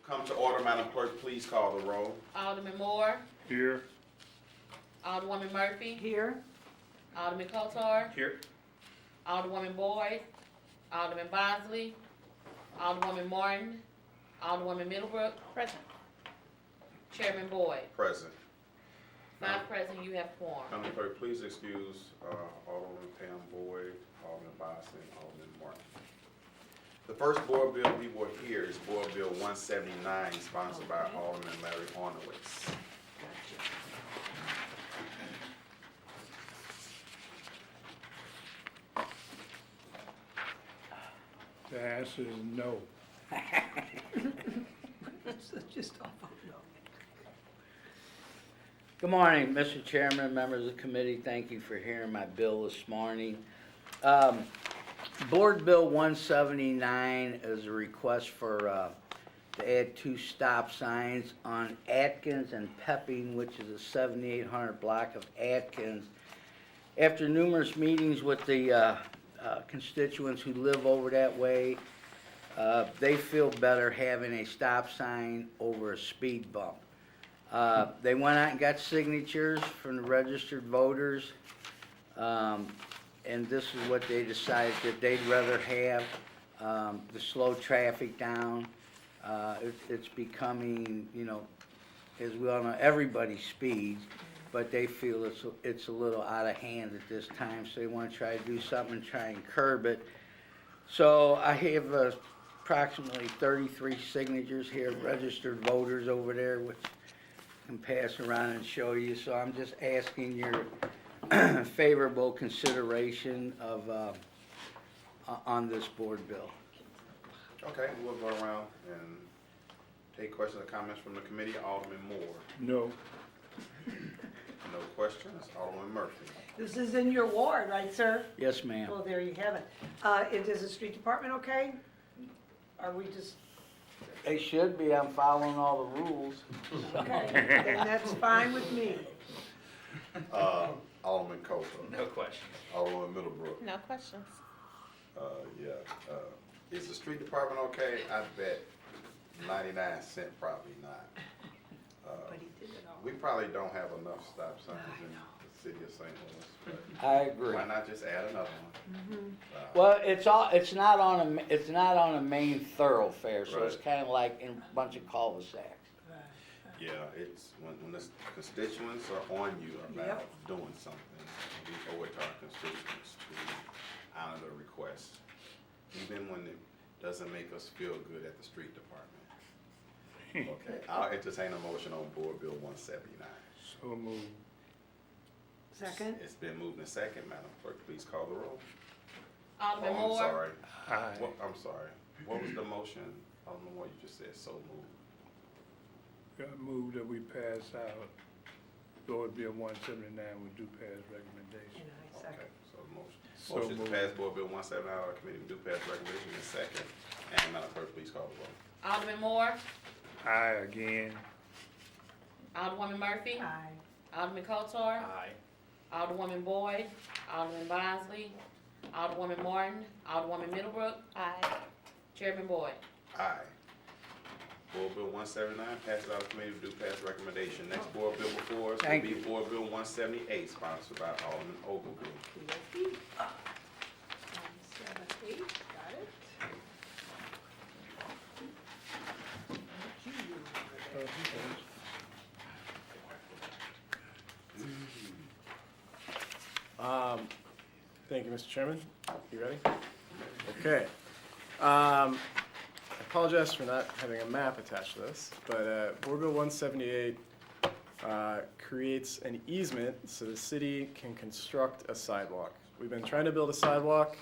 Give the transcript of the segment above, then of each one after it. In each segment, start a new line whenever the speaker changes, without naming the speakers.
Come to order, Madam Clerk, please call the roll.
Alderman Moore,
Here.
Alderwoman Murphy,
Here.
Alderman Kotar,
Here.
Alderwoman Boyd, Alderman Bosley, Alderwoman Martin, Alderwoman Middlebrook. Present. Chairman Boyd.
Present.
5 present, you have quorum.
Madam Clerk, please excuse Alderman Pam Boyd, Alderman Bosley, and Alderman Martin. The first board bill we will hear is Board Bill 179, sponsored by Alderman Larry Ornowitz.
The answer is no.
Just a vote no.
Good morning, Mr. Chairman, members of the committee. Thank you for hearing my bill this morning. Board Bill 179 is a request for to add 2 stop signs on Atkins and Pepping, which is a 7800 block of Atkins. After numerous meetings with the constituents who live over that way, they feel better having a stop sign over a speed bump. They went out and got signatures from the registered voters, and this is what they decided that they'd rather have, to slow traffic down. It's becoming, you know, as we all know, everybody speeds, but they feel it's a little out of hand at this time, so they want to try to do something and try and curb it. So I have approximately 33 signatures here, registered voters over there, which I can pass around and show you. So I'm just asking your favorable consideration of on this board bill.
Okay, we'll go around and take questions or comments from the committee. Alderman Moore.
No.
No questions. Alderman Murphy.
This is in your ward, right, sir?
Yes, ma'am.
Well, there you have it. Is the street department okay? Are we just,
They should be. I'm following all the rules.
okay, then that's fine with me.
Alderman Coulter.
No questions.
Alderman Middlebrook.
No questions.
Is the street department okay? I bet 99 cent probably not.
But he did it all.
We probably don't have enough stop signs in the city of St. Louis. But
I agree.
why not just add another one?
Well, it's not on a main thoroughfare, so it's
Right.
kind of like in a bunch of cul-de-sacs.
Yeah, it's when the constituents are on you about doing something, we owe it to our constituents to honor the request, even when it doesn't make us feel good at the street department. Okay, I'll entertain a motion on Board Bill 179.
So moved.
Second?
It's been moved and second. Madam Clerk, please call the roll.
Alderman
Oh, I'm
Moore,
sorry.
Aye.
I'm sorry. What was the motion? I don't know what you just said. So moved.
Got moved that we pass out Board Bill 179 with due pass recommendation.
And I
Okay,
second.
so the motion.
So
Motion to
moved.
pass Board Bill 179 out of committee with due pass recommendation is second. And Madam Clerk, please call the roll.
Alderman Moore,
Aye again.
Alderwoman Murphy,
Aye.
Alderman Kotar,
Aye.
Alderwoman Boyd, Alderman Bosley, Alderwoman Martin, Alderwoman Middlebrook. Aye. Chairman Boyd.
Aye. Board Bill 179 passes out of committee with due pass recommendation. Next board bill before us will
Thank
be
you.
Board Bill 178, sponsored by Alderman Ogilvie.
178, got it.
Thank you, Mr. Chairman. You ready? Okay. I apologize for not having a map attached to this, but Board Bill 178 creates an easement so the city can construct a sidewalk. We've been trying to build a sidewalk.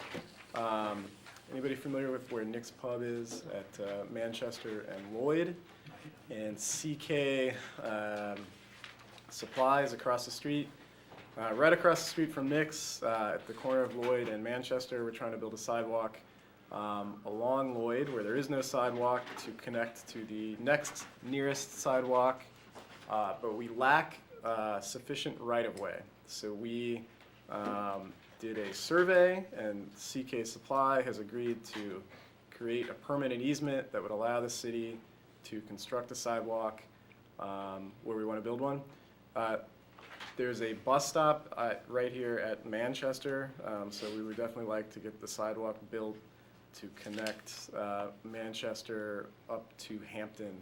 Anybody familiar with where Nick's Pub is at Manchester and Lloyd? And CK Supplies across the street. Right across the street from Nick's, at the corner of Lloyd and Manchester, we're trying to build a sidewalk along Lloyd where there is no sidewalk to connect to the next nearest sidewalk, but we lack sufficient right-of-way. So we did a survey, and CK Supply has agreed to create a permanent easement that would allow the city to construct a sidewalk where we want to build one. There's a bus stop right here at Manchester, so we would definitely like to get the sidewalk built to connect Manchester up to Hampton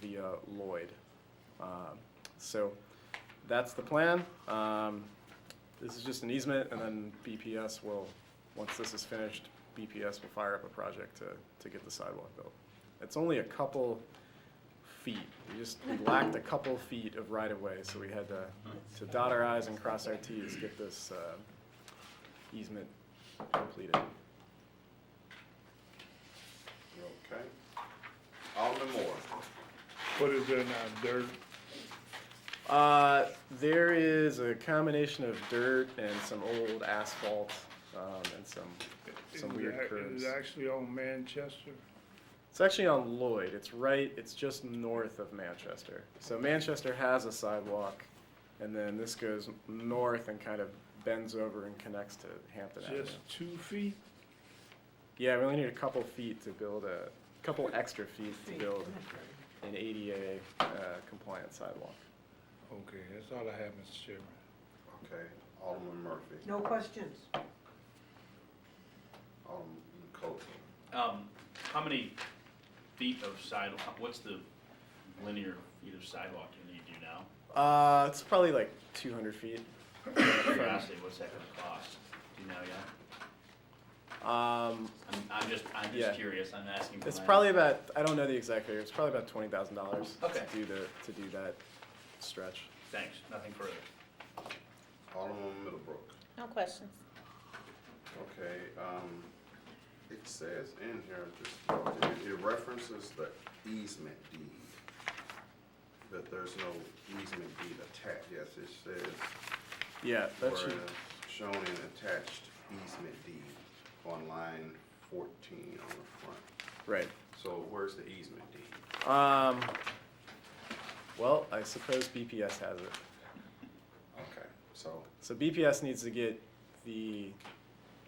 via Lloyd. So that's the plan. This is just an easement, and then BPS will, once this is finished, BPS will fire up a project to get the sidewalk built. It's only a couple feet. We lacked a couple feet of right-of-way, so we had to dot our i's and cross our t's, get this easement completed.
Okay. Alderman Moore.
What is there now, dirt?
There is a combination of dirt and some old asphalt, and some weird curves.
Is it actually on Manchester?
It's actually on Lloyd. It's just north of Manchester. So Manchester has a sidewalk, and then this goes north and kind of bends over and connects to Hampton Avenue.
Just 2 feet?
Yeah, we only need a couple feet to build couple extra feet to build an ADA compliant sidewalk.
Okay, that's all I have, Mr. Chairman.
Okay. Alderman Murphy.
No questions?
Alderman Coates.
How many feet of sidewalk, what's the linear feet of sidewalk you need to do now?
It's probably like 200 feet.
Curiosity, what's that gonna cost? Do you know yet? I'm just
Yeah.
curious, I'm asking.
It's probably about, I don't know the exact figure, it's probably about $20,000
Okay.
to do that stretch.
Thanks, nothing further.
Alderman Middlebrook.
No questions.
Okay, it says in here, it references the easement deed, that there's no easement deed attached. Yes, it says,
Yeah, that should,
whereas shown in attached easement deed on line 14 on the front.
right.
So where's the easement deed?
Well, I suppose BPS has it.
Okay, so,
So BPS needs to get the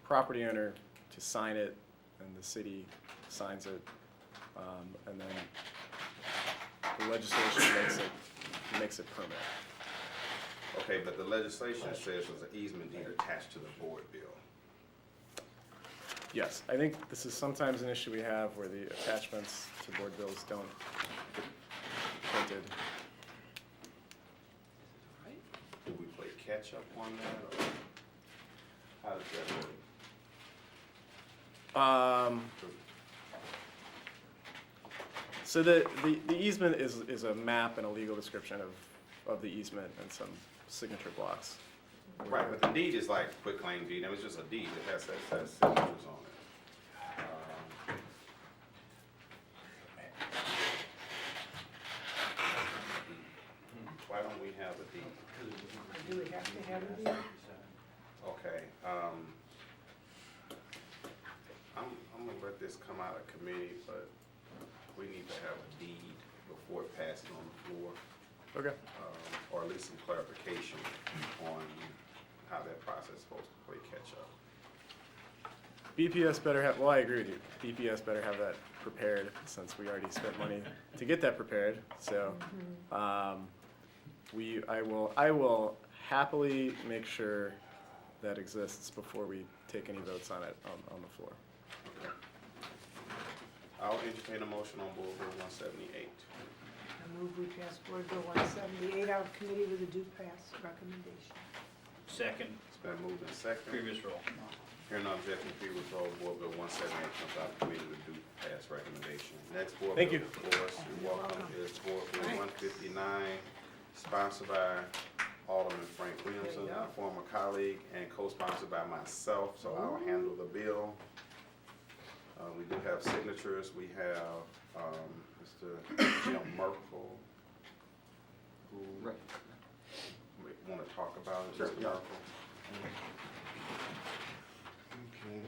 property owner to sign it, and the city signs it, and then the legislation makes it permanent.
okay, but the legislation says there's an easement deed attached to the board bill.
Yes, I think this is sometimes an issue we have where the attachments to board bills don't get printed.
Do we play catch up on that, or how does that work?
So the easement is a map and a legal description of the easement and some signature blocks.
Right, but the deed is like quitclaim deed, and it's just a deed, it has signatures on it. Why don't we have a deed?
Do we have to have a deed?
Okay, I'm gonna let this come out of committee, but we need to have a deed before it passes on the floor,
Okay.
or at least some clarification on how that process is supposed to play catch up.
BPS better have, well, I agree with you. BPS better have that prepared since we already spent money to get that prepared. So, I will happily make sure that exists before we take any votes on it on the floor.
Okay. I'll entertain a motion on Board Bill 178.
I move we pass Board Bill 178 out of committee with a due pass recommendation.
Second,
It's been moved and seconded.
previous roll.
Hearing no objection, please withdraw Board Bill 178 comes out of committee with due pass recommendation. Next Board
Thank
Bill
you.
before us, you're welcome, is Board Bill 159, sponsored by Alderman Frank Williamson, a former colleague, and co-sponsored by myself, so I'll handle the bill. We do have signatures. We have Mr. Jim Merkel, who want to talk about it, Mr. Merkel. Okay.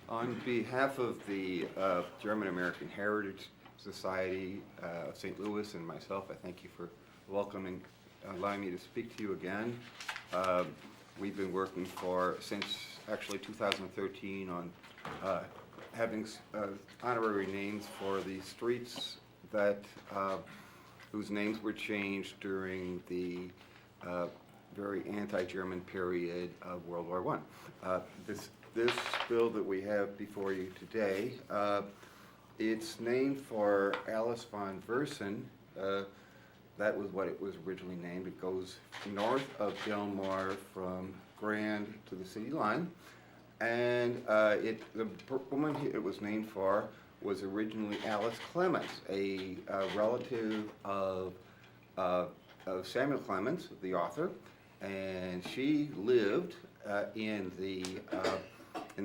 On behalf of the German American Heritage Society of St. Louis and myself, I thank you for allowing me to speak to you again. we've been working for since actually 2013 on having honorary names for the streets that whose names were changed during the very anti-German period of World War I. This bill that we have before you today, it's named for Alice von Verson. That was what it was originally named. It goes north of Gilmore from Grand to the city line. And the woman it was named for was originally Alice Clements, a relative of Samuel Clements, the author. And she lived in the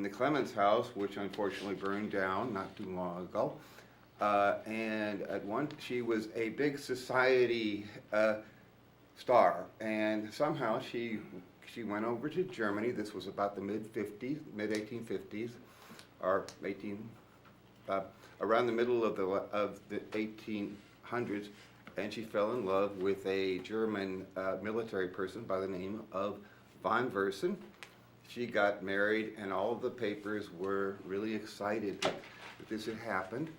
Clements house, which unfortunately burned down not too long ago. And she was a big society star, and somehow she went over to Germany. This was about the mid 1850s, or around the middle of the 1800s, and she fell in love with a German military person by the name of von Verson. She got married, and all of the papers were really excited that this had happened.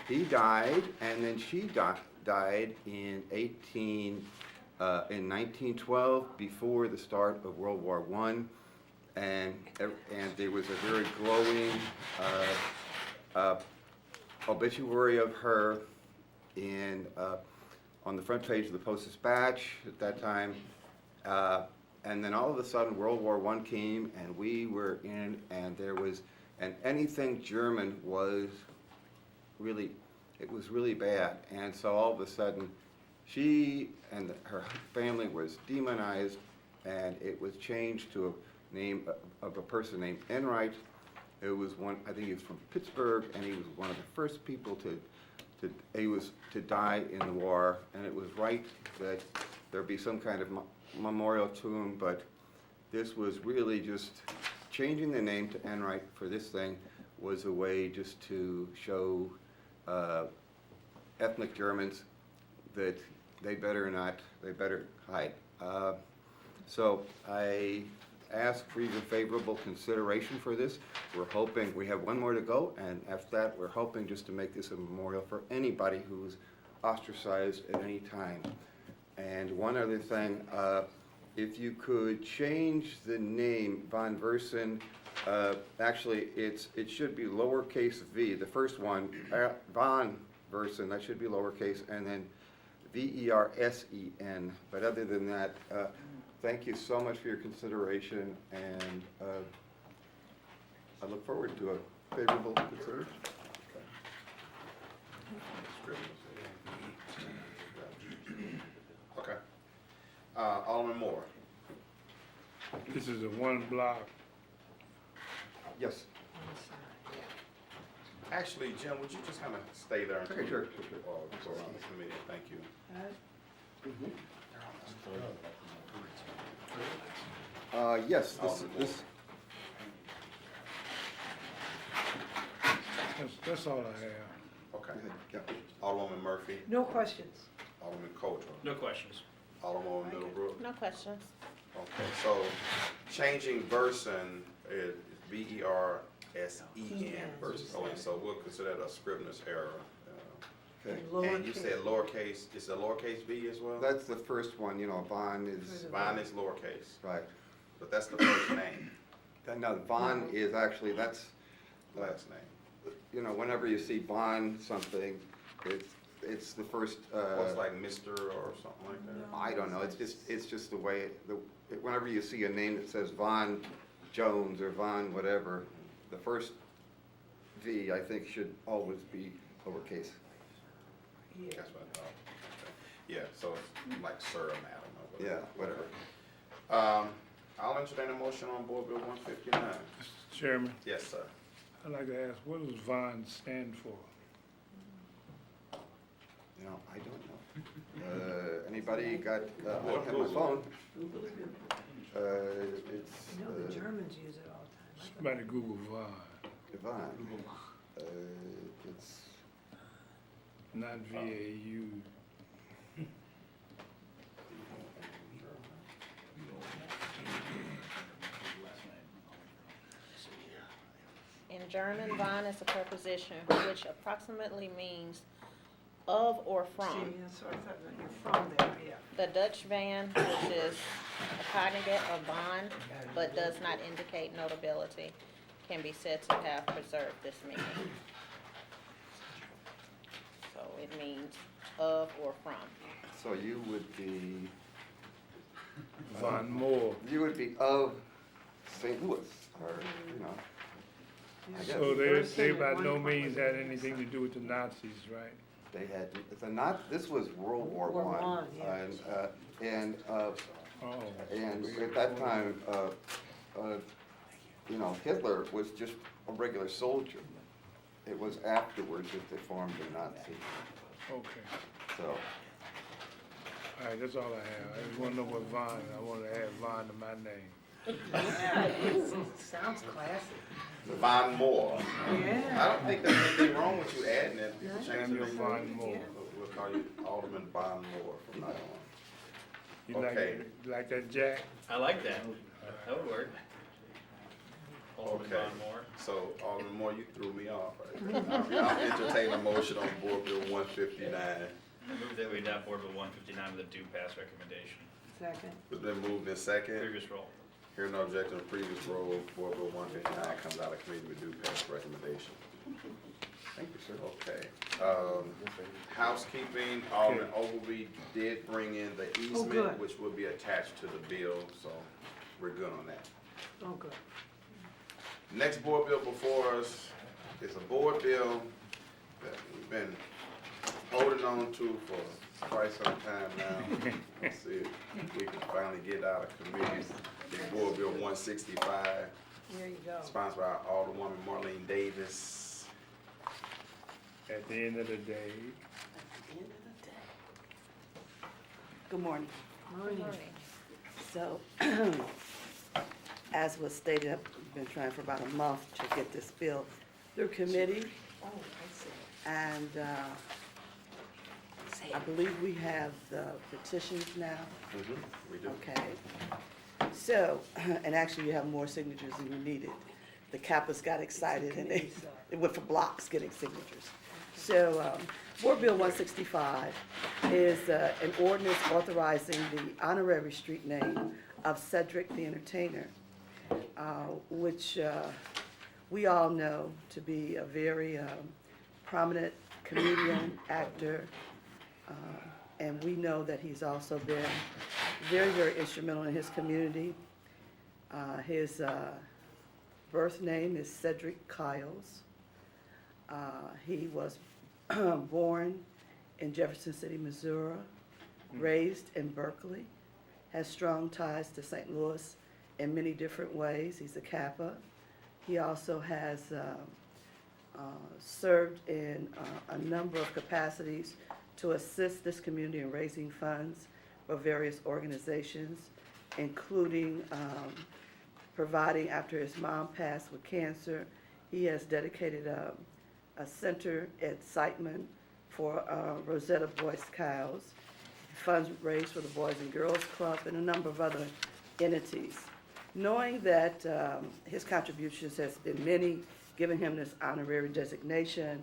He died, and then she died in 1912, before the start of World War I, and there was a very glowing obituary of her on the front page of the Post-Dispatch at that time. And then all of a sudden, World War I came, and we were in, and anything German was really bad. And so all of a sudden, she and her family was demonized, and it was changed to a name of a person named Enright. It was I think he was from Pittsburgh, and he was one of the first people to die in the war, and it was right that there be some kind of memorial to him, but this was really just changing the name to Enright for this thing was a way just to show ethnic Germans that they better hide. So I ask for your favorable consideration for this. We're hoping, we have one more to go, and after that, we're hoping just to make this a memorial for anybody who's ostracized at any time. And one other thing, if you could change the name von Verson, actually it should be lowercase v, the first one, von Verson, that should be lowercase, and then Versen. But other than that, thank you so much for your consideration, and I look forward to a favorable consideration.
Okay. Alderman Moore.
This is a one block.
Yes.
Actually, Jim, would you just kind of stay there until
Okay, sure.
Go around the committee? Thank you.
Yes, this,
That's all I have.
Okay.
yeah.
Alderwoman Murphy,
No questions.
Alderman Coulter,
No questions.
Alderwoman Middlebrook.
No questions.
Okay, so changing Verson is Versen, Verson. Oh, and so we'll consider that a scrivener's error.
Okay.
And you said lowercase, is it lowercase v as well?
That's the first one, von is,
Von is lowercase,
right.
but that's the first name,
No, von is actually, that's,
last name.
whenever you see von something, it's the first,
What's like Mr. or something like that?
I don't know, it's just the way, whenever you see a name that says Von Jones or Von whatever, the first V, I think, should always be lowercase.
That's what I thought. Okay. Yeah, so it's like sir or madam or
Yeah,
whatever.
whatever.
I'll entertain a motion on Board Bill 159.
Mr. Chairman,
Yes, sir.
I'd like to ask, what does VON stand for?
I don't know. Anybody got, I don't have my phone. It's,
The Germans use it all the time.
Somebody Google VON,
Yvonne. It's,
not VAU.
German von is a preposition which approximately means of or
See,
from.
that's what I thought, that you're from there, yeah.
The Dutch van, which is a cognate of von, but does not indicate notability, can be said to have preserved this meaning. So it means of or from.
So you would be,
Von Moore.
you would be of St. Louis, or, you know. I guess.
So they
Verson at
by
one
no
point
means
was
had
a-
anything to do with the Nazis, right?
They had, this was World War
War
One.
One, yeah.
Oh.
And at that time, you know, Hitler was just a regular soldier. It was afterwards that they formed the Nazi,
Okay.
so.
All right, that's all I have. I just want to know what Von, I want to add Von to my name.
Sounds classy.
Von Moore.
Yeah.
I don't think there's anything wrong with you adding it. You can change the
Samuel
name.
Von Moore.
We'll call you Alderman Von Moore from now on.
You like,
Okay.
you like that, Jack?
I like that. That would work. Alderman
Okay.
Von Moore.
So, Alderman Moore, you threw me off right there. I'll entertain a motion on Board Bill 159.
I move that we adopt Board Bill 159 with a due pass recommendation.
Second.
It's been moved in second.
Previous roll.
Hearing no objection to previous roll, Board Bill 159 comes out of committee with due pass recommendation.
Thank you, sir.
Okay. Housekeeping, Alderman Ogilvie did bring in the easement,
good.
which will be attached to the bill, so we're good on that.
Oh, good.
Next board bill before us is a board bill that we've been holding on to for quite some time now. Let's see if we can finally get out of committee. It's Board Bill 165,
There you go.
sponsored by Alderwoman Marlene Davis.
At the end of the day,
Good morning.
Morning.
So, as was stated, I've been trying for about a month to get this bill through committee,
Oh, I see.
and I believe we have the petitions now.
We do.
Okay. So, and actually you have more signatures than you needed. The Kappas got excited and they went for blocks getting signatures. So, Board Bill 165 is an ordinance authorizing the honorary street name of Cedric The Entertainer, which we all know to be a very prominent comedian, actor, and we know that he's also been very, very instrumental in his community. His birth name is Cedric Kyles. He was born in Jefferson City, Missouri, raised in Berkeley, has strong ties to St. Louis in many different ways. He's a Kappa. He also has served in a number of capacities to assist this community in raising funds for various organizations, including providing, after his mom passed with cancer, he has dedicated a center at Siteman for Rosetta Boy Scouts, funds raised for the Boys and Girls Club, and a number of other entities. Knowing that his contributions has been many, giving him this honorary designation,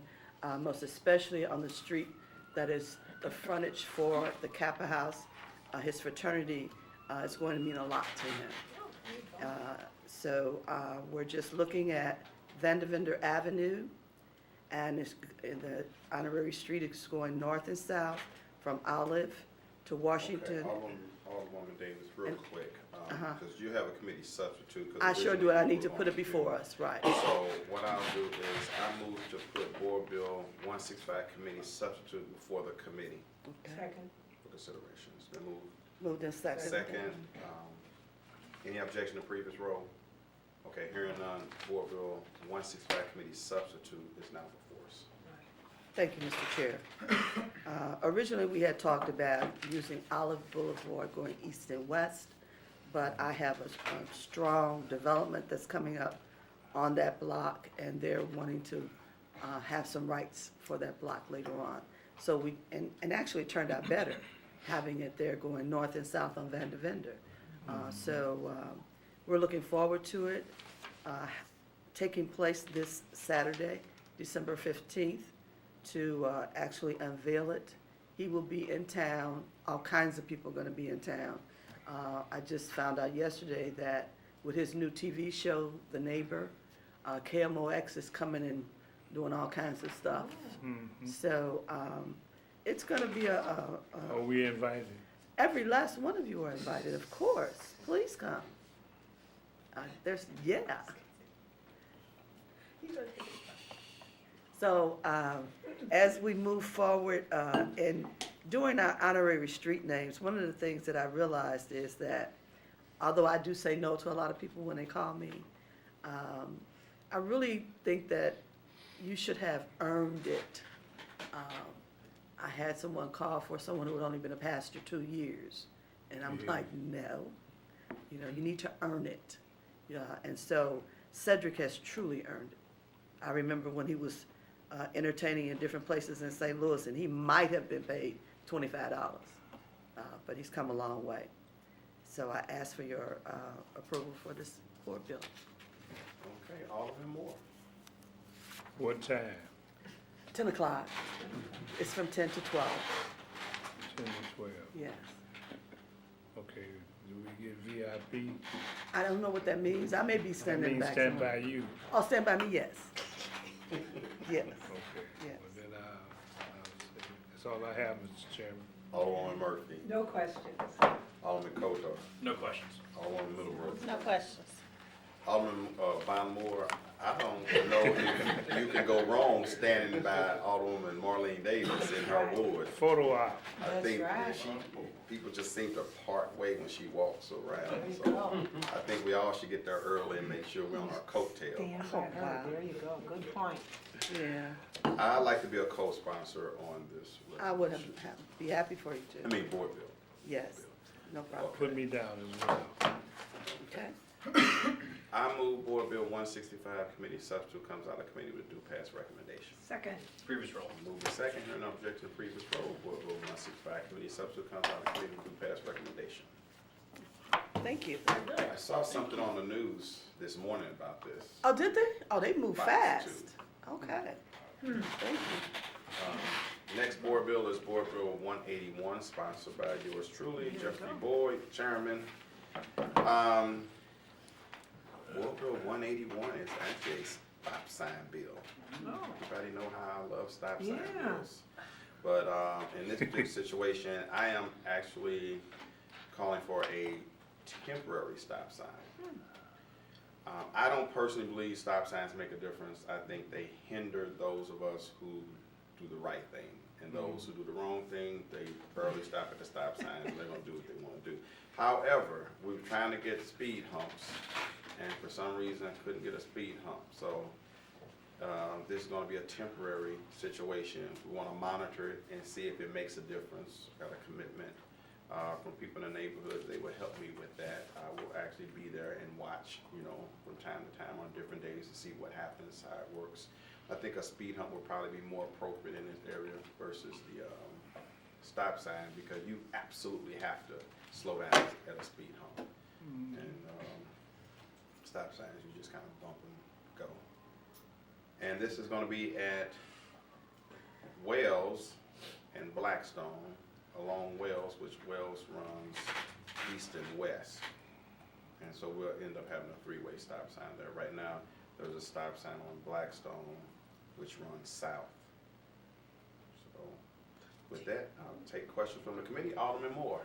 most especially on the street that is the frontage for the Kappa House, his fraternity, is going to mean a lot to him. So we're just looking at Vandeventer Avenue, and the honorary street is going north and south from Olive to Washington.
Okay, Alderwoman Davis, real quick, because you have a committee substitute. 'cause
I sure do, and I need to
originally
put it
you were
before
on
us, right.
So what I'll do is I move to put Board Bill 165 committee substitute before the committee
Second.
for consideration. It's been moved.
Moved in second.
Second, any objection to previous roll? Okay, hearing none, Board Bill 165 committee substitute is now before us.
Thank you, Mr. Chair. Originally, we had talked about using Olive Boulevard going east and west, but I have a strong development that's coming up on that block, and they're wanting to have some rights for that block later on. So and actually it turned out better, having it there going north and south on Vandeventer. So we're looking forward to it. taking place this Saturday, December 15th, to actually unveil it. He will be in town. All kinds of people are going to be in town. I just found out yesterday that with his new TV show, The Neighbor, KMOX is coming and doing all kinds of stuff. So it's going to be
Are we invited?
every last one of you are invited, of course. Please come. Yeah. So, as we move forward, and during our honorary street names, one of the things that I realized is that, although I do say no to a lot of people when they call me, I really think that you should have earned it. I had someone call for someone who had only been a pastor 2 years, and I'm like, no, you need to earn it. And so Cedric has truly earned it. I remember when he was entertaining in different places in St. Louis, and he might have been paid $25, but he's come a long way. So I ask for your approval for this board bill.
Okay, Alderman Moore.
What time?
10 o'clock. It's from 10 to 12.
10 to 12.
Yes.
Okay, do we get VIP?
I don't know what that means. I may be
That
standing
means
back.
stand
somewhere.
by you.
Oh, stand by me, yes. Yes.
Okay.
Yes.
Well, then I'll say, that's all I have, Mr. Chairman.
Alderman Murphy.
No questions.
Alderman Kotar.
No questions.
Alderman Middlebrook.
No questions.
Alderman Von Moore, I don't know if you can go wrong standing by Alderwoman Marlene Davis in her ward.
Photo op.
I think that people just seem to part way when she walks around. So I think we all should get there early and make sure we're on our coattail.
Stand by her, there you go, good point.
Yeah.
I'd like to be a co-sponsor on this.
I would
resolution.
be happy for you
I
to.
mean, board bill.
Yes, no problem.
Put me down as well.
Okay.
I move Board Bill 165, committee substitute comes out of committee with due pass recommendation.
Second.
Previous roll.
Move the second, hearing no objection to previous roll, Board Bill 165, committee substitute comes out of committee with due pass recommendation.
Thank you.
I saw something on the news this morning about this.
Oh, did they? Oh, they move
Fast,
fast. Okay. Thank you.
Next board bill is Board Bill 181, sponsored by yours truly, Jeffrey Boyd, Chairman. Board Bill 181 is actually a stop sign bill. Everybody know how I love stop sign
Yeah.
bills. But in this particular situation, I am actually calling for a temporary stop sign. I don't personally believe stop signs make a difference. I think they hinder those of us who do the right thing. And those who do the wrong thing, they barely stop at the stop sign, and they're gonna do what they wanna do. However, we were trying to get speed humps, and for some reason, I couldn't get a speed hump. So this is gonna be a temporary situation. We wanna monitor it and see if it makes a difference. Got a commitment from people in the neighborhood. They will help me with that. I will actually be there and watch, from time to time on different days to see what happens, how it works. I think a speed hump would probably be more appropriate in this area versus the stop sign, because you absolutely have to slow down at a speed hump. And stop signs, you just kind of bump and go. And this is gonna be at Wells and Blackstone, along Wells, which Wells runs east and west. And so we'll end up having a three-way stop sign there. Right now, there's a stop sign on Blackstone, which runs south. So with that, I'll take questions from the committee. Alderman Moore.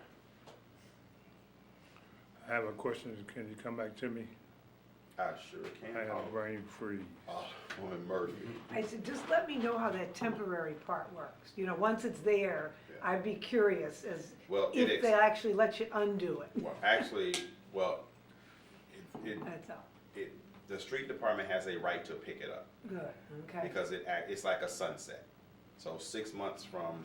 I have a question. Can you come back to me?
I sure can.
I have a brain freeze.
Alderman Murphy.
I said, just let me know how that temporary part works. Once it's there,
Yeah.
I'd be curious as
Well,
if they actually let you undo it.
Well, actually,
That's all.
the street department has a right to pick it up,
Good, okay.
because it's like a sunset. So 6 months from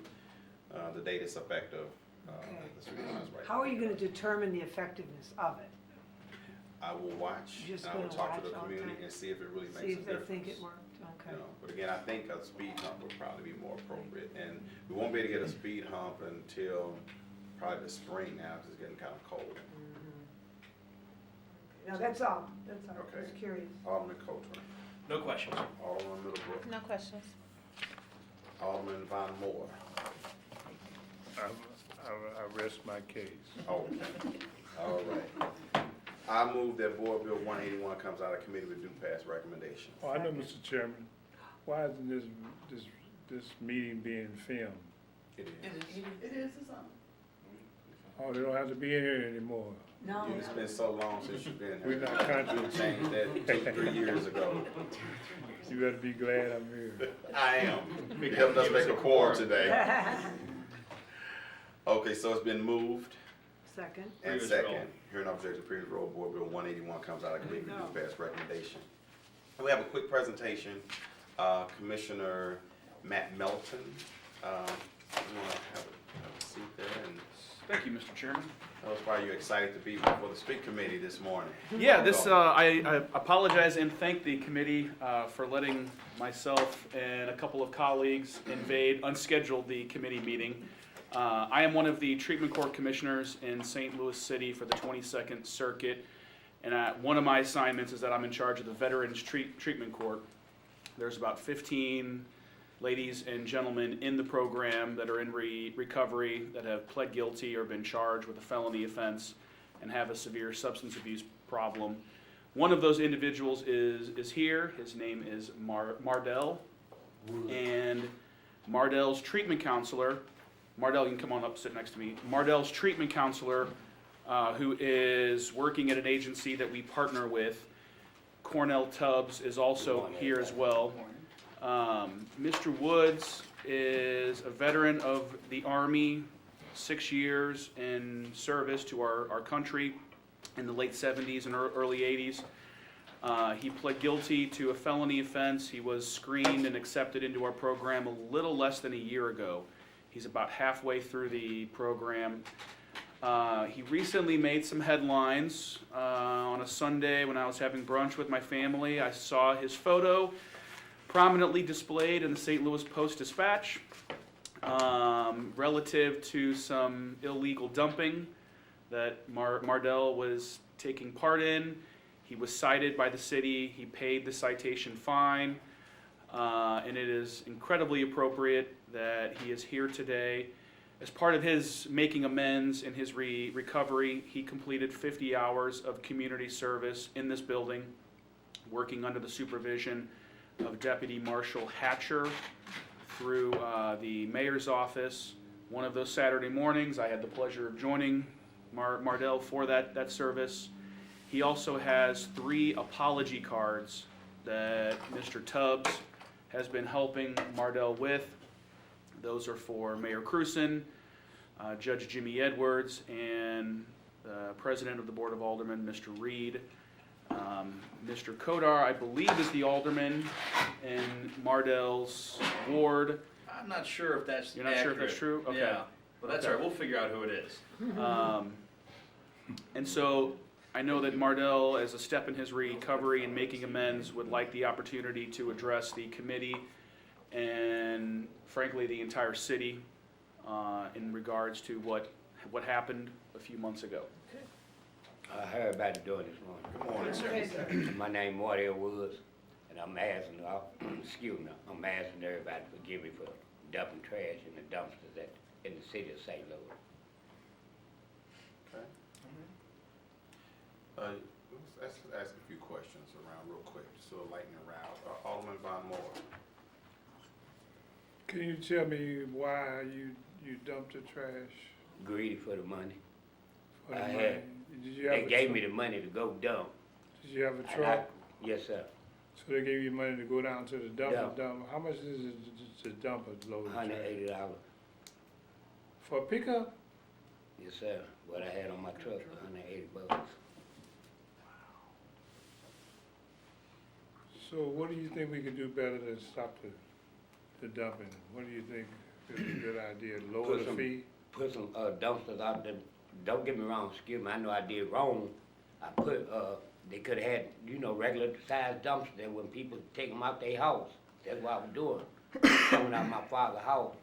the date it's effective,
Okay.
the street department's right.
How are you gonna determine the effectiveness of it?
I will watch,
Just
and I will
gonna
talk to
watch
the
all the
community
time?
and see if it really makes a
See
difference.
if they think it worked, okay.
But again, I think a speed hump would probably be more appropriate, and we won't be able to get a speed hump until probably the spring now, because it's getting kind of cold.
No, that's all, I
Okay.
was curious.
Alderman Coulter,
No questions.
Alderman Middlebrook,
No questions.
Alderman Von Moore.
I rest my case.
Okay, all right. I move that Board Bill 181 comes out of committee with due pass recommendation.
Oh, I know, Mr. Chairman, why isn't this meeting being filmed?
It is.
It is, it's on.
Oh, they don't have to be in here anymore.
No.
It's been so long since you've been
We're
here.
not country.
We changed that 2-3 years ago.
You better be glad I'm here.
I am. You helped us make a quorum today. Okay, so it's been moved
Second.
and
Previous
second.
roll.
Hearing no objection, previous roll, Board Bill 181 comes out of committee with due pass recommendation. We have a quick presentation. Commissioner Matt Melton, you want to have a seat there and
Thank you, Mr. Chairman.
tell us why you're excited to be before the street committee this morning.
Yeah, I apologize and thank the committee for letting myself and a couple of colleagues unschedule the committee meeting. I am one of the treatment court commissioners in St. Louis City for the 22nd Circuit, and one of my assignments is that I'm in charge of the Veterans Treatment Court. There's about 15 ladies and gentlemen in the program that are in recovery, that have pled guilty or been charged with a felony offense and have a severe substance abuse problem. One of those individuals is here. His name is Mardell. And Mardell's treatment counselor, Mardell, you can come on up, sit next to me. Mardell's treatment counselor, who is working at an agency that we partner with, Cornell Tubbs, is also here as well. Mr. Woods is a veteran of the Army, 6 years in service to our country in the late 70s and early 80s. He pled guilty to a felony offense. He was screened and accepted into our program a little less than a year ago. He's about halfway through the program. He recently made some headlines on a Sunday when I was having brunch with my family. I saw his photo prominently displayed in the St. Louis Post-Dispatch relative to some illegal dumping that Mardell was taking part in. He was cited by the city. He paid the citation fine, and it is incredibly appropriate that he is here today. As part of his making amends in his recovery, he completed 50 hours of community service in this building, working under the supervision of Deputy Marshal Hatcher through the mayor's office. One of those Saturday mornings, I had the pleasure of joining Mardell for that service. He also has 3 apology cards that Mr. Tubbs has been helping Mardell with. Those are for Mayor Cruson, Judge Jimmy Edwards, and the President of the Board of Aldermen, Mr. Reed. Mr. Kodar, I believe, is the alderman in Mardell's ward.
I'm not sure if that's
You're not sure if that's
accurate.
true? Okay.
Yeah, well, that's
Okay.
all right, we'll figure out who it is.
And so I know that Mardell, as a step in his recovery and making amends, would like the opportunity to address the committee and frankly the entire city in regards to what happened a few months ago.
I heard everybody doing this morning.
Good morning, sir.
My name Marty Woods, and I'm asking, excuse me, I'm asking everybody to forgive me for dumping trash in the dumpsters in the city of St. Louis.
Okay. Let's ask a few questions around real quick, just a little lightning round. Alderman Von Moore.
Can you tell me why you dumped the trash?
Greedy for the money.
For the
I
money?
had-
Did you have
They
a
gave
truck?
me the money to go dump.
Did you have a
and I-
truck?
Yes, sir.
So they gave you money to go down to the dump
Yeah.
and dump. How much is it to dump a load of trash?
$180.
For a pickup?
Yes, sir. What I had on my truck, $180.
So what do you think we could do better to stop the dumping? What do you think is a good idea? Lower
Put
the
some-
fee?
Put some dumpsters out there. Don't get me wrong, excuse me, I know I did wrong. I put, they could have had, regular sized dumpsters there when people take them out their house. That's what I was doing. Coming out my father's house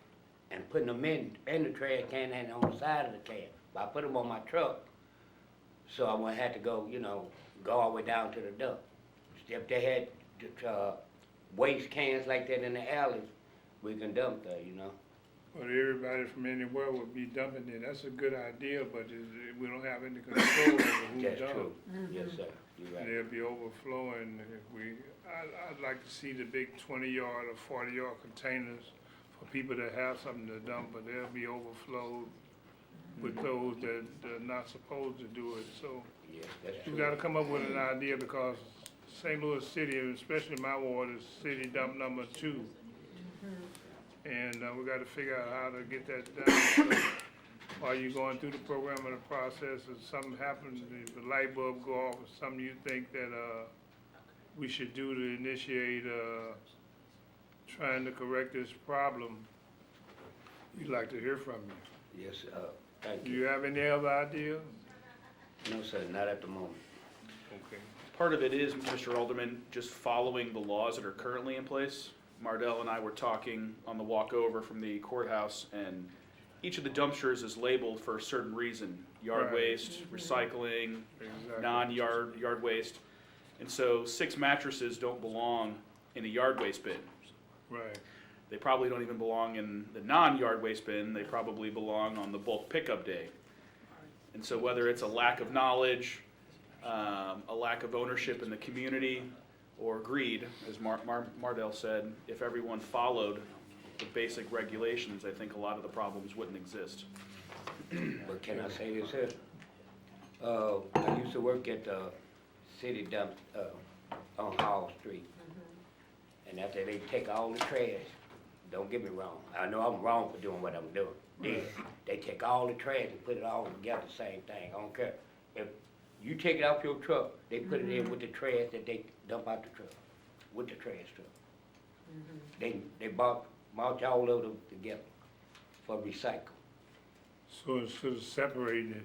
and putting them in the trash can and on the side of the can. But I put them on my truck. so I wouldn't have to go, you know, go all the way down to the dump. If they had waste cans like that in the alleys, we can dump there, you know.
But everybody from anywhere would be dumping there. That's a good idea, but we don't have any control over who
That's
dumps.
true. Yes, sir, you're right.
They'll be overflowing if I'd like to see the big 20-yard or 40-yard containers for people that have something to dump, but they'll be overflowed with those that are not supposed to do it. So
Yes, that's
we
true.
gotta come up with an idea because St. Louis City, and especially my ward, is city dump number 2. And we gotta figure out how to get that done. So while you're going through the program and the process, if something happens, if the light bulb go off, or something you think that we should do to initiate trying to correct this problem, we'd like to hear from you.
Yes, thank
Do
you.
you have any other ideas?
No, sir, not at the moment.
Okay.
Part of it is, Mr. Alderman, just following the laws that are currently in place. Mardell and I were talking on the walk over from the courthouse, and each of the dumpsters is labeled for a certain reason. Yard
Right.
waste, recycling,
Exactly.
non-yard waste. And so 6 mattresses don't belong in a yard waste bin.
Right.
They probably don't even belong in the non-yard waste bin, they probably belong on the bulk pickup day. And so whether it's a lack of knowledge, a lack of ownership in the community, or greed, as Mardell said, if everyone followed the basic regulations, I think a lot of the problems wouldn't exist.
But can I say this here? I used to work at the city dump, on Hall Street. And after they take all the trash, don't get me wrong, I know I'm wrong for doing what I'm doing. They take all the trash and put it all together, same thing, I don't care. If you take it out your truck, they put it in with the trash that they dump out the truck, with the trash truck. They march all of them together for recycle.
So instead of separating it,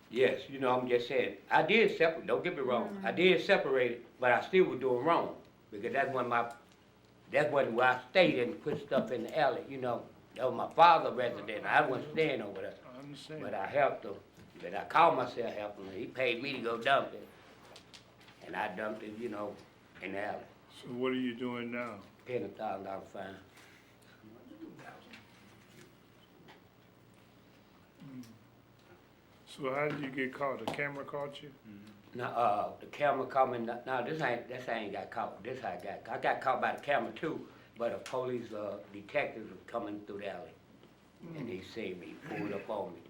Yes, you know, I'm just saying, I did separate, don't get me wrong, I did separate it, but I still was doing wrong, because that wasn't where I stayed and put stuff in the alley, you know. That was my father's residence, I wasn't staying over there,
I understand.
but I helped him, but I called myself helping him, he paid me to go dump it. And I dumped it, you know, in the alley,
So what are you doing now?
paying $1,000 fine.
So how did you get caught? The camera caught you?
Now, the camera caught me, no, this ain't got caught, I got caught by the camera too, but a police, detective was coming through the alley. And he seen me, pulled up on me.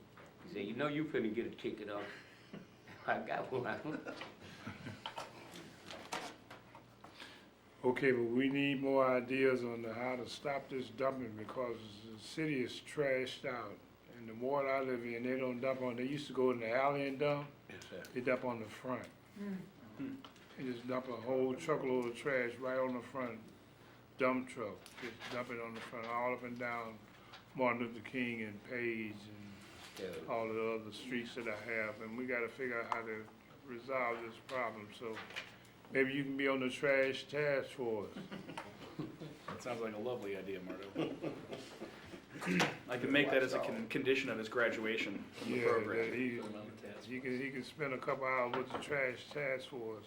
He said, you know you finna get a ticket on. I got one.
Okay, but we need more ideas on how to stop this dumping because the city is trashed out. And the ward I live in, they don't dump on, they used to go in the alley and dump, they dump on the front. They just dump a whole truckload of trash right on the front dump truck. Just dump it on the front, all up and down Martin Luther King and Page and all of the other streets that I have. And we gotta figure out how to resolve this problem, so maybe you can be on the trash task force.
That sounds like a lovely idea, Mardell. I can make that as a condition of his graduation from the
Yeah,
program.
that he can spend a couple hours with the trash task force,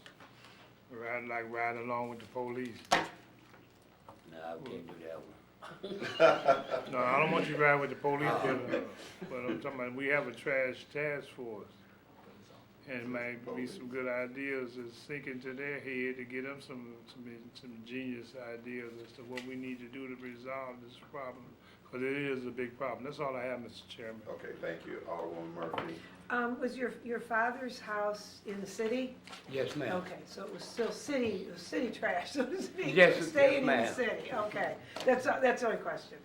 riding along with the police.
No, I can't do that one.
No, I don't want you to ride with the police, but I'm talking about, we have a trash task force. And it might be some good ideas that sink into their head to get them some genius ideas as to what we need to do to resolve this problem. Because it is a big problem. That's all I have, Mr. Chairman.
Okay, thank you, Alderwoman Murphy.
Was your father's house in the city?
Yes, ma'am.
Okay, so it was still city trash, so to speak?
Yes,
Staying in the
ma'am.
city, okay. That's the only question.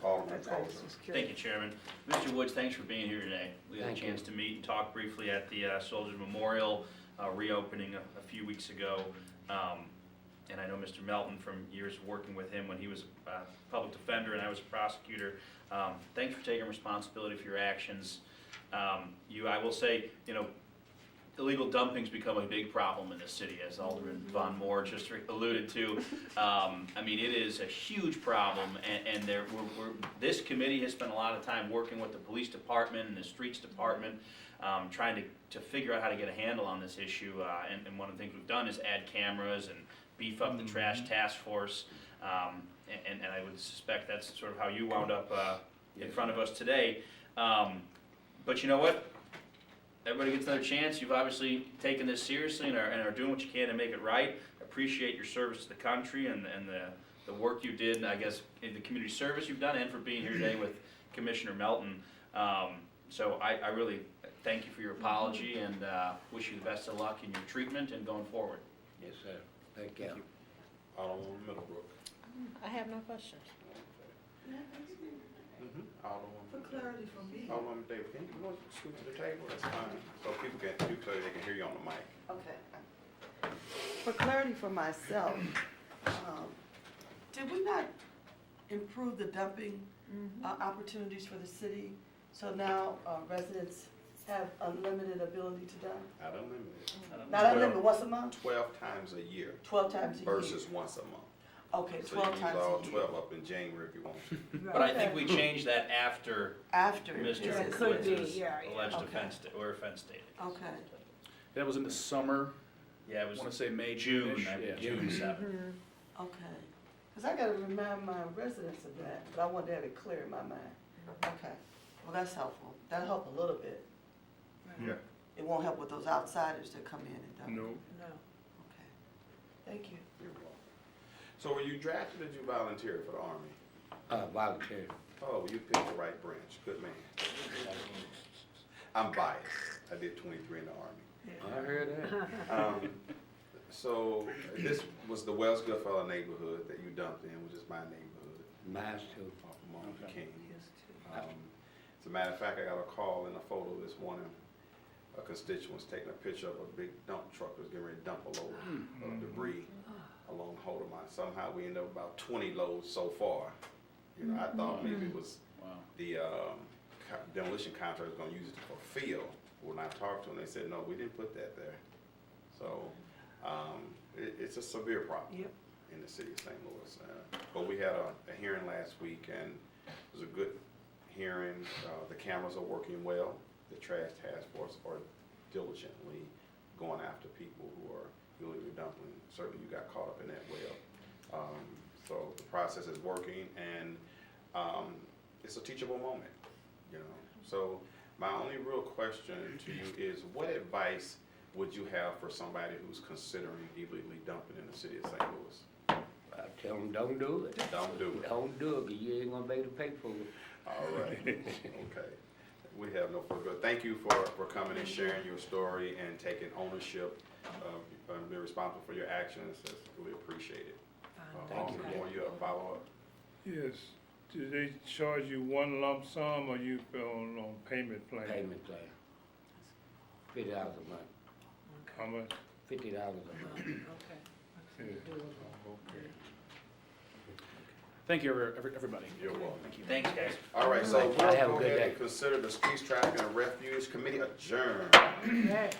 Alderman
That's, I was
Coulter.
just curious.
Thank you, Chairman. Mr. Woods, thanks for being here today. We had a
Thank you.
chance to meet and talk briefly at the Soldiers Memorial reopening a few weeks ago. And I know Mr. Melton from years of working with him when he was a public defender and I was a prosecutor. Thanks for taking responsibility for your actions. I will say, illegal dumping's become a big problem in the city, as Alderman Von Moore just alluded to. It is a huge problem, and this committee has spent a lot of time working with the police department and the streets department trying to figure out how to get a handle on this issue. And one of the things we've done is add cameras and beef up the trash task force. And I would suspect that's sort of how you wound up in front of us today. But you know what? Everybody gets another chance. You've obviously taken this seriously and are doing what you can to make it right. Appreciate your service to the country and the work you did, and I guess in the community service you've done, and for being here today with Commissioner Melton. So I really thank you for your apology and wish you the best of luck in your treatment and going forward.
Yes, sir. Thank you.
Alderwoman Middlebrook.
I have no questions.
For clarity for me.
Alderwoman Davis, can you go scoot to the table? That's fine. So people can, they can hear you on the mic.
Okay. For clarity for myself, did we not improve the dumping opportunities for the city? So now residents have unlimited ability to dump?
Not unlimited.
Not unlimited, once a month?
12 times a year
12 times a year?
versus once a month.
Okay,
So you
12
use
times
all
a year.
12 up in January if you want to.
But I think we changed that after
After?
Mr.
Yeah, it could be,
Witz's
yeah.
alleged
Okay.
offense, or offense stated.
Okay.
That was in the summer,
Yeah, it
I
was
wanna say May,
June,
June-ish.
I think,
Yeah.
June 7th.
Okay. Because I got to remind my residents of that, but I want to have it clear in my mind. Okay. Well, that's helpful. That'll help a little bit.
Yeah.
It won't help with those outsiders that come in and dump.
No,
No.
Okay. Thank you.
You're welcome. So were you drafted or did you volunteer for the Army?
Volunteer.
Oh, you picked the right branch. Good man. I'm biased. I did 23 in the Army.
I heard that.
So this was the Wells Goodfellow neighborhood that you dumped in, which is my neighborhood,
Mine too.
off of Martin King. As a matter of fact, I got a call and a photo this morning. A constituent was taking a picture of a big dump truck that was getting ready to dump a load of debris along Holdermont. Somehow we ended up about 20 loads so far. You know, I thought maybe it was
Wow.
the demolition contractor was gonna use it for fill. When I talked to them, they said, no, we didn't put that there. So, it's a severe problem
Yep.
in the city of St. Louis. But we had a hearing last week and it was a good hearing. The cameras are working well. The trash task force are diligently going after people who are illegally dumping. Certainly you got caught up in that well. So the process is working and it's a teachable moment, you know. So my only real question to you is what advice would you have for somebody who's considering illegally dumping in the city of St. Louis?
I tell them, don't do it.
Don't do it.
Don't do it, 'cause you ain't gonna be able to pay for it.
All right, okay. We have no further. Thank you for coming and sharing your story and taking ownership of being responsible for your actions. That's really appreciated. Alderman Moore, you have a follow-up?
yes. Do they charge you one lump sum or you go on payment plan?
Payment plan. $50 a month.
How much?
$50 a month.
Okay.
Yeah.
Doable.
Thank you, everybody.
You're welcome.
Thanks, guys.
All right, so we'll
Have a
go
good
ahead
day.
and consider the Streets Traffic and Refuge Committee adjourned.
Okay.